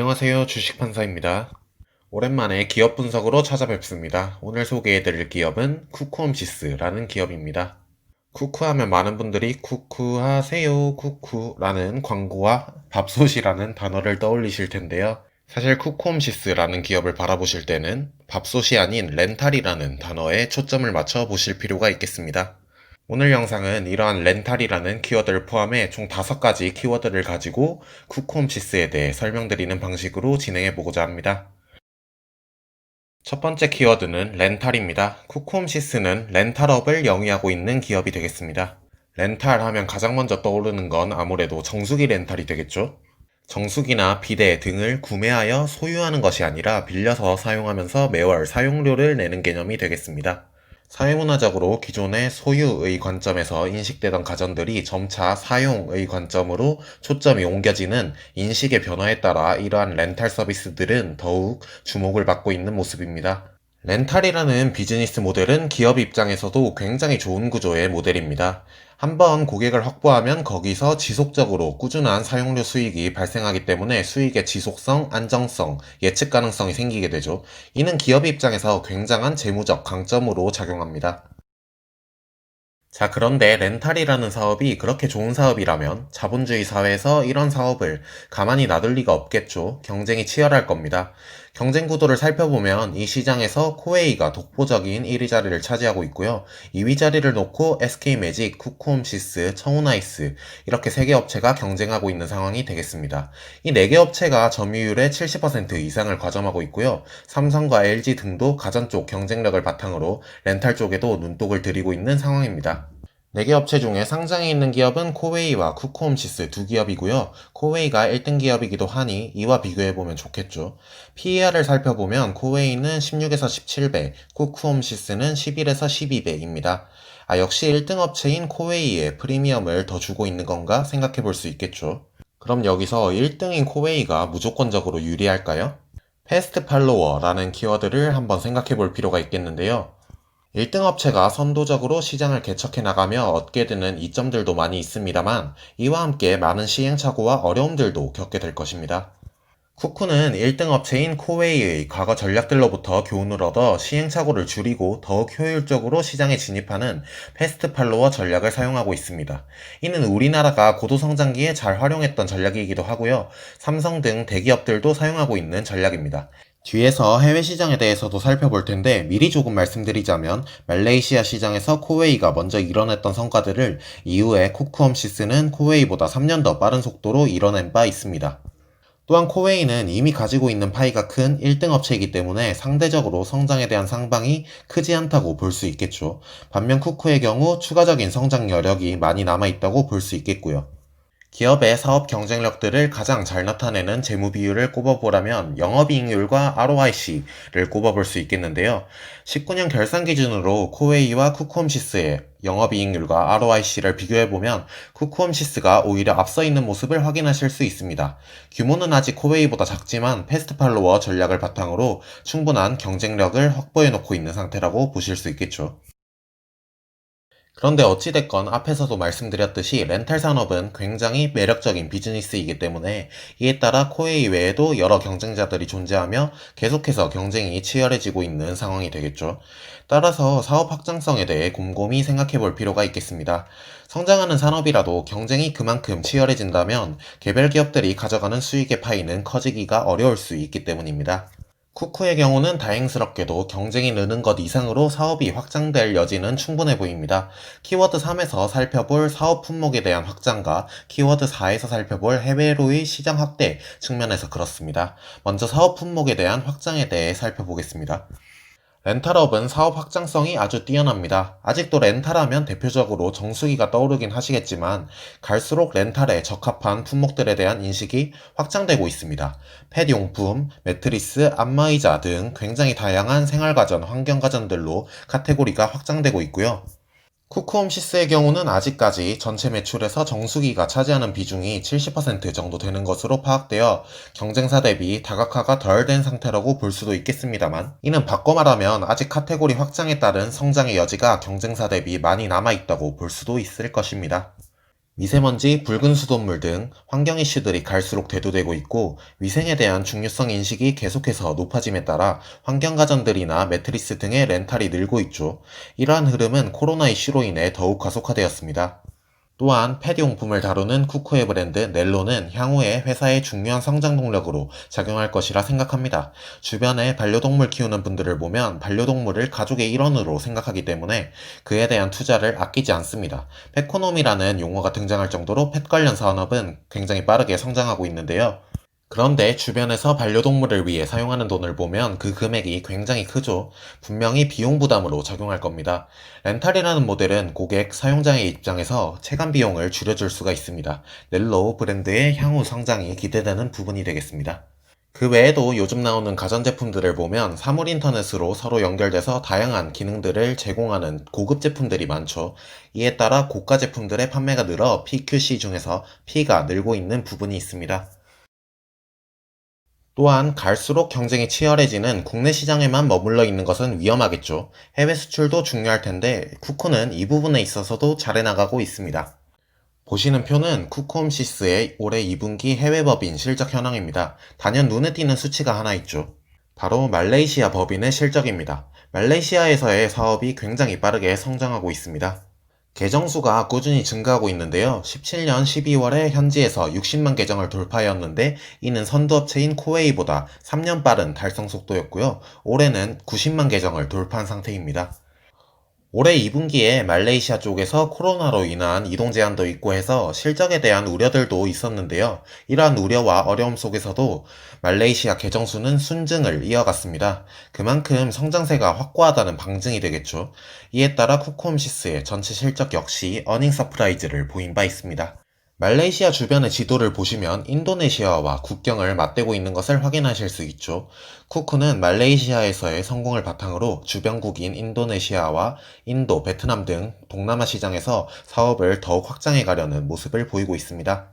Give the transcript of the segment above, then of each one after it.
안녕하세요. 주식판사입니다. 오랜만에 기업 분석으로 찾아뵙습니다. 오늘 소개해드릴 기업은 쿠쿠홈시스라는 기업입니다. 쿠쿠하면 많은 분들이 쿠쿠하세요 쿠쿠라는 광고와 밥솥이라는 단어를 떠올리실 텐데요. 사실 쿠쿠홈시스라는 기업을 바라보실 때는 밥솥이 아닌 렌탈이라는 단어에 초점을 맞춰 보실 필요가 있겠습니다. 오늘 영상은 이러한 렌탈이라는 키워드를 포함해 총 5가지 키워드를 가지고 쿠쿠홈시스에 대해 설명드리는 방식으로 진행해 보고자 합니다. 첫 번째 키워드는 렌탈입니다. 쿠쿠홈시스는 렌탈업을 영위하고 있는 기업이 되겠습니다. 렌탈 하면 가장 먼저 떠오르는 건 아무래도 정수기 렌탈이 되겠죠? 정수기나 비데 등을 구매하여 소유하는 것이 아니라 빌려서 사용하면서 매월 사용료를 내는 개념이 되겠습니다. 사회문화적으로 기존의 소유의 관점에서 인식되던 가전들이 점차 사용의 관점으로 초점이 옮겨지는 인식의 변화에 따라 이러한 렌탈 서비스들은 더욱 주목을 받고 있는 모습입니다. 렌탈이라는 비즈니스 모델은 기업 입장에서도 굉장히 좋은 구조의 모델입니다. 한번 고객을 확보하면 거기서 지속적으로 꾸준한 사용료 수익이 발생하기 때문에 수익의 지속성, 안정성, 예측 가능성이 생기게 되죠. 이는 기업 입장에서 굉장한 재무적 강점으로 작용합니다. 자, 그런데 렌탈이라는 사업이 그렇게 좋은 사업이라면 자본주의 사회에서 이런 사업을 가만히 놔둘 리가 없겠죠. 경쟁이 치열할 겁니다. 경쟁 구도를 살펴보면 이 시장에서 코웨이가 독보적인 1위 자리를 차지하고 있고요. 2위 자리를 놓고 SK매직, 쿠쿠홈시스, 청운아이스 이렇게 3개 업체가 경쟁하고 있는 상황이 되겠습니다. 이 4개 업체가 점유율의 70% 이상을 과점하고 있고요. 삼성과 LG 등도 가전 쪽 경쟁력을 바탕으로 렌탈 쪽에도 눈독을 들이고 있는 상황입니다. 4개 업체 중에 상장해 있는 기업은 코웨이와 쿠쿠홈시스 두 기업이고요. 코웨이가 1등 기업이기도 하니 이와 비교해보면 좋겠죠. PER을 살펴보면 코웨이는 16에서 17배, 쿠쿠홈시스는 11에서 12배입니다. 역시 1등 업체인 코웨이에 프리미엄을 더 주고 있는 건가 생각해볼 수 있겠죠. 그럼 여기서 1등인 코웨이가 무조건적으로 유리할까요? 패스트 팔로워라는 키워드를 한번 생각해볼 필요가 있겠는데요. 1등 업체가 선도적으로 시장을 개척해 나가며 얻게 되는 이점들도 많이 있습니다만 이와 함께 많은 시행착오와 어려움들도 겪게 될 것입니다. 쿠쿠는 1등 업체인 코웨이의 과거 전략들로부터 교훈을 얻어 시행착오를 줄이고 더욱 효율적으로 시장에 진입하는 패스트 팔로워 전략을 사용하고 있습니다. 이는 우리나라가 고도성장기에 잘 활용했던 전략이기도 하고요. 삼성 등 대기업들도 사용하고 있는 전략입니다. 뒤에서 해외 시장에 대해서도 살펴볼 텐데 미리 조금 말씀드리자면 말레이시아 시장에서 코웨이가 먼저 이뤄냈던 성과들을 이후에 쿠쿠홈시스는 코웨이보다 3년 더 빠른 속도로 이뤄낸 바 있습니다. 또한 코웨이는 이미 가지고 있는 파이가 큰 1등 업체이기 때문에 상대적으로 성장에 대한 상방이 크지 않다고 볼 수 있겠죠. 반면 쿠쿠의 경우 추가적인 성장 여력이 많이 남아있다고 볼 수 있겠고요. 기업의 사업 경쟁력들을 가장 잘 나타내는 재무 비율을 꼽아보라면 영업이익률과 ROIC를 꼽아볼 수 있겠는데요. 19년 결산 기준으로 코웨이와 쿠쿠홈시스의 영업이익률과 ROIC를 비교해보면 쿠쿠홈시스가 오히려 앞서 있는 모습을 확인하실 수 있습니다. 규모는 아직 코웨이보다 작지만 패스트팔로워 전략을 바탕으로 충분한 경쟁력을 확보해놓고 있는 상태라고 보실 수 있겠죠. 그런데 어찌됐건 앞에서도 말씀드렸듯이 렌탈 산업은 굉장히 매력적인 비즈니스이기 때문에 이에 따라 코웨이 외에도 여러 경쟁자들이 존재하며 계속해서 경쟁이 치열해지고 있는 상황이 되겠죠. 따라서 사업 확장성에 대해 곰곰이 생각해 볼 필요가 있겠습니다. 성장하는 산업이라도 경쟁이 그만큼 치열해진다면 개별 기업들이 가져가는 수익의 파이는 커지기가 어려울 수 있기 때문입니다. 쿠쿠의 경우는 다행스럽게도 경쟁이 느는 것 이상으로 사업이 확장될 여지는 충분해 보입니다. 키워드 3에서 살펴볼 사업 품목에 대한 확장과 키워드 4에서 살펴볼 해외로의 시장 확대 측면에서 그렇습니다. 먼저 사업 품목에 대한 확장에 대해 살펴보겠습니다. 렌탈업은 사업 확장성이 아주 뛰어납니다. 아직도 렌탈하면 대표적으로 정수기가 떠오르긴 하시겠지만 갈수록 렌탈에 적합한 품목들에 대한 인식이 확장되고 있습니다. 펫용품, 매트리스, 안마의자 등 굉장히 다양한 생활가전, 환경가전들로 카테고리가 확장되고 있고요. 쿠쿠홈시스의 경우는 아직까지 전체 매출에서 정수기가 차지하는 비중이 70% 정도 되는 것으로 파악되어 경쟁사 대비 다각화가 덜 된 상태라고 볼 수도 있겠습니다만 이는 바꿔 말하면 아직 카테고리 확장에 따른 성장의 여지가 경쟁사 대비 많이 남아있다고 볼 수도 있을 것입니다. 미세먼지, 붉은 수돗물 등 환경 이슈들이 갈수록 대두되고 있고 위생에 대한 중요성 인식이 계속해서 높아짐에 따라 환경 가전들이나 매트리스 등의 렌탈이 늘고 있죠. 이러한 흐름은 코로나 이슈로 인해 더욱 가속화되었습니다. 또한 펫용품을 다루는 쿠쿠의 브랜드 넬로는 향후에 회사의 중요한 성장 동력으로 작용할 것이라 생각합니다. 주변에 반려동물 키우는 분들을 보면 반려동물을 가족의 일원으로 생각하기 때문에 그에 대한 투자를 아끼지 않습니다. 펫코노미라는 용어가 등장할 정도로 펫 관련 산업은 굉장히 빠르게 성장하고 있는데요. 그런데 주변에서 반려동물을 위해 사용하는 돈을 보면 그 금액이 굉장히 크죠. 분명히 비용 부담으로 작용할 겁니다. 렌탈이라는 모델은 고객, 사용자의 입장에서 체감 비용을 줄여줄 수가 있습니다. 넬로 브랜드의 향후 성장이 기대되는 부분이 되겠습니다. 그 외에도 요즘 나오는 가전제품들을 보면 사물 인터넷으로 서로 연결돼서 다양한 기능들을 제공하는 고급 제품들이 많죠. 이에 따라 고가 제품들의 판매가 늘어 PQC 중에서 P가 늘고 있는 부분이 있습니다. 또한 갈수록 경쟁이 치열해지는 국내 시장에만 머물러 있는 것은 위험하겠죠. 해외 수출도 중요할 텐데 쿠쿠는 이 부분에 있어서도 잘해나가고 있습니다. 보시는 표는 쿠쿠홈시스의 올해 2분기 해외 법인 실적 현황입니다. 단연 눈에 띄는 수치가 하나 있죠. 바로 말레이시아 법인의 실적입니다. 말레이시아에서의 사업이 굉장히 빠르게 성장하고 있습니다. 계정수가 꾸준히 증가하고 있는데요. 17년 12월에 현지에서 60만 계정을 돌파하였는데 이는 선두업체인 코웨이보다 3년 빠른 달성 속도였고요. 올해는 90만 계정을 돌파한 상태입니다. 올해 2분기에 말레이시아 쪽에서 코로나로 인한 이동 제한도 있고 해서 실적에 대한 우려들도 있었는데요. 이러한 우려와 어려움 속에서도 말레이시아 계정 수는 순증을 이어갔습니다. 그만큼 성장세가 확고하다는 방증이 되겠죠. 이에 따라 쿠쿠홈시스의 전체 실적 역시 어닝 서프라이즈를 보인 바 있습니다. 말레이시아 주변의 지도를 보시면 인도네시아와 국경을 맞대고 있는 것을 확인하실 수 있죠. 쿠쿠는 말레이시아에서의 성공을 바탕으로 주변국인 인도네시아와 인도, 베트남 등 동남아 시장에서 사업을 더욱 확장해 가려는 모습을 보이고 있습니다.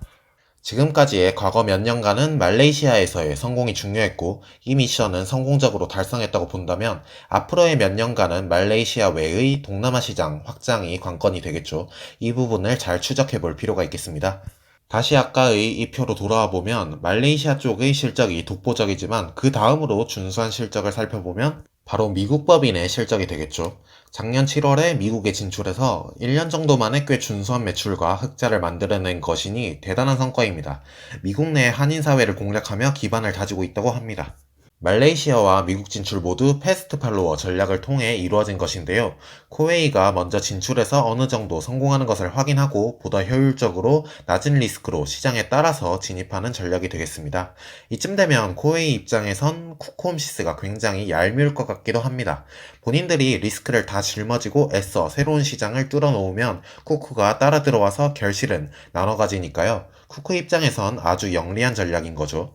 지금까지의 과거 몇 년간은 말레이시아에서의 성공이 중요했고 이 미션은 성공적으로 달성했다고 본다면 앞으로의 몇 년간은 말레이시아 외의 동남아 시장 확장이 관건이 되겠죠. 이 부분을 잘 추적해 볼 필요가 있겠습니다. 다시 아까의 이 표로 돌아와 보면 말레이시아 쪽의 실적이 독보적이지만 그 다음으로 준수한 실적을 살펴보면 바로 미국 법인의 실적이 되겠죠. 작년 7월에 미국에 진출해서 1년 정도 만에 꽤 준수한 매출과 흑자를 만들어낸 것이니 대단한 성과입니다. 미국 내 한인 사회를 공략하며 기반을 다지고 있다고 합니다. 말레이시아와 미국 진출 모두 패스트 팔로워 전략을 통해 이루어진 것인데요. 코웨이가 먼저 진출해서 어느 정도 성공하는 것을 확인하고 보다 효율적으로 낮은 리스크로 시장에 따라서 진입하는 전략이 되겠습니다. 이쯤 되면 코웨이 입장에선 쿠쿠홈시스가 굉장히 얄미울 것 같기도 합니다. 본인들이 리스크를 다 짊어지고 애써 새로운 시장을 뚫어놓으면 쿠쿠가 따라 들어와서 결실은 나눠 가지니까요. 쿠쿠 입장에선 아주 영리한 전략인 거죠.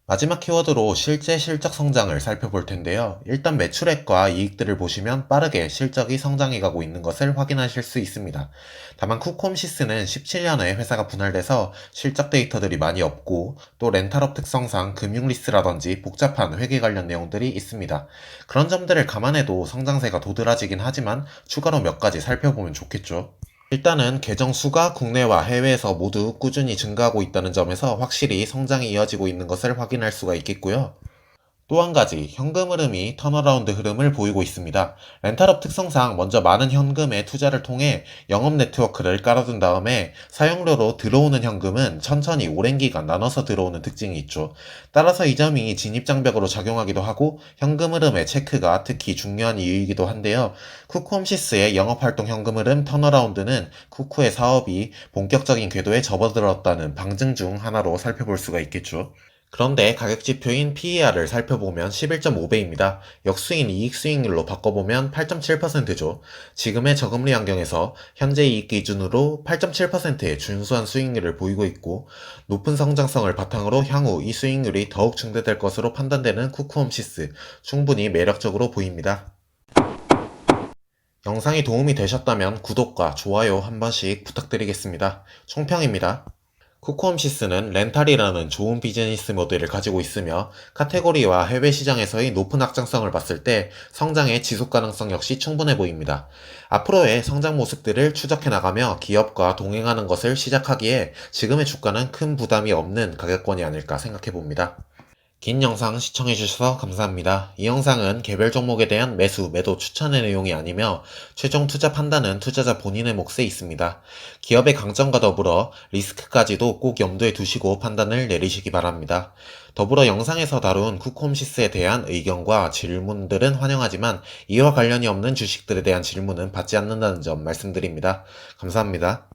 마지막 키워드로 실제 실적 성장을 살펴볼 텐데요. 일단 매출액과 이익들을 보시면 빠르게 실적이 성장해 가고 있는 것을 확인하실 수 있습니다. 다만 쿠콤시스는 17년에 회사가 분할돼서 실적 데이터들이 많이 없고 또 렌탈업 특성상 금융리스라든지 복잡한 회계 관련 내용들이 있습니다. 그런 점들을 감안해도 성장세가 도드라지긴 하지만 추가로 몇 가지 살펴보면 좋겠죠. 일단은 계정 수가 국내와 해외에서 모두 꾸준히 증가하고 있다는 점에서 확실히 성장이 이어지고 있는 것을 확인할 수가 있겠고요. 또 한 가지 현금 흐름이 턴어라운드 흐름을 보이고 있습니다. 렌탈업 특성상 먼저 많은 현금의 투자를 통해 영업 네트워크를 깔아둔 다음에 사용료로 들어오는 현금은 천천히 오랜 기간 나눠서 들어오는 특징이 있죠. 따라서 이 점이 진입장벽으로 작용하기도 하고 현금 흐름의 체크가 특히 중요한 이유이기도 한데요. 쿠쿠홈시스의 영업활동 현금 흐름 턴어라운드는 쿠쿠의 사업이 본격적인 궤도에 접어들었다는 방증 중 하나로 살펴볼 수가 있겠죠. 그런데 가격 지표인 PER을 살펴보면 11.5배입니다. 역수인 이익 수익률로 바꿔보면 8.7%죠. 지금의 저금리 환경에서 현재 이익 기준으로 8.7%의 준수한 수익률을 보이고 있고 높은 성장성을 바탕으로 향후 이 수익률이 더욱 증대될 것으로 판단되는 쿠쿠홈시스 충분히 매력적으로 보입니다. 영상이 도움이 되셨다면 구독과 좋아요 한 번씩 부탁드리겠습니다. 총평입니다. 쿠쿠홈시스는 렌탈이라는 좋은 비즈니스 모델을 가지고 있으며 카테고리와 해외 시장에서의 높은 확장성을 봤을 때 성장의 지속 가능성 역시 충분해 보입니다. 앞으로의 성장 모습들을 추적해 나가며 기업과 동행하는 것을 시작하기에 지금의 주가는 큰 부담이 없는 가격권이 아닐까 생각해 봅니다. 긴 영상 시청해주셔서 감사합니다. 이 영상은 개별 종목에 대한 매수, 매도 추천의 내용이 아니며 최종 투자 판단은 투자자 본인의 몫에 있습니다. 기업의 강점과 더불어 리스크까지도 꼭 염두에 두시고 판단을 내리시기 바랍니다. 더불어 영상에서 다룬 쿠쿠홈시스에 대한 의견과 질문들은 환영하지만 이와 관련이 없는 주식들에 대한 질문은 받지 않는다는 점 말씀드립니다. 감사합니다.